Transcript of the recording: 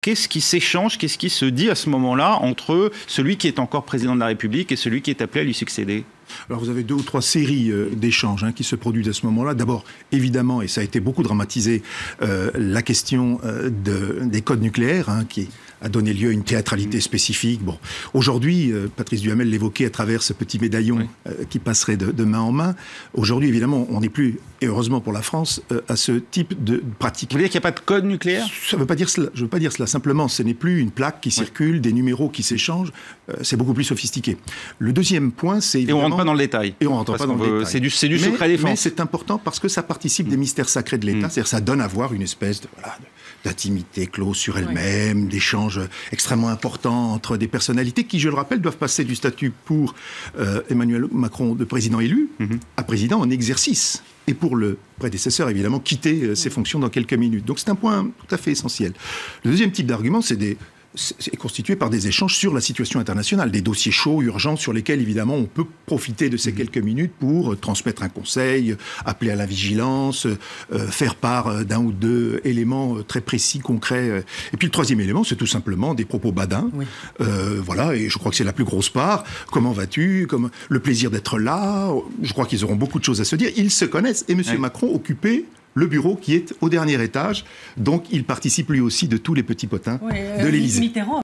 Qu'est-ce qui s'échange, qu'est-ce qui se dit à ce moment-là entre celui qui est encore président de la République et celui qui est appelé à lui succéder ? Alors vous avez 2 ou 3 séries d'échanges qui se produisent à ce moment-là. D'abord, évidemment, et ça a été beaucoup dramatisé, la question des codes nucléaires, qui a donné lieu à une théâtralité spécifique. Bon, aujourd'hui, Patrice Duhamel l'évoquait à travers ce petit médaillon qui passerait de main en main. Aujourd'hui, évidemment, on n'est plus, et heureusement pour la France, à ce type de pratique. Vous voulez dire qu'il n'y a pas de code nucléaire ? Ça ne veut pas dire cela. Je ne veux pas dire cela. Simplement, ce n'est plus une plaque qui circule, des numéros qui s'échangent. C'est beaucoup plus sophistiqué. Le deuxième point, c'est évidemment... Et on ne rentre pas dans le détail. Et on rentre pas dans le détail. C'est du secret défense. Mais c'est important parce que ça participe des mystères sacrés de l'État. C'est-à-dire ça donne à voir une espèce d'intimité close sur elle-même, d'échanges extrêmement importants entre des personnalités qui, je le rappelle, doivent passer du statut pour Emmanuel Macron de président élu à président en exercice. Et pour le prédécesseur, évidemment, quitter ses fonctions dans quelques minutes. Donc c'est un point tout à fait essentiel. Le deuxième type d'argument, c'est constitué par des échanges sur la situation internationale, des dossiers chauds, urgents, sur lesquels, évidemment, on peut profiter de ces quelques minutes pour transmettre un conseil, appeler à la vigilance, faire part d'un ou deux éléments très précis, concrets. Et puis le troisième élément, c'est tout simplement des propos badins. Oui. Voilà, et je crois que c'est la plus grosse part. Comment vas-tu ? Le plaisir d'être là. Je crois qu'ils auront beaucoup de choses à se dire. Ils se connaissent. Et M. Macron occupait le bureau qui est au dernier étage. Donc, il participe lui aussi de tous les petits potins de l'Élysée.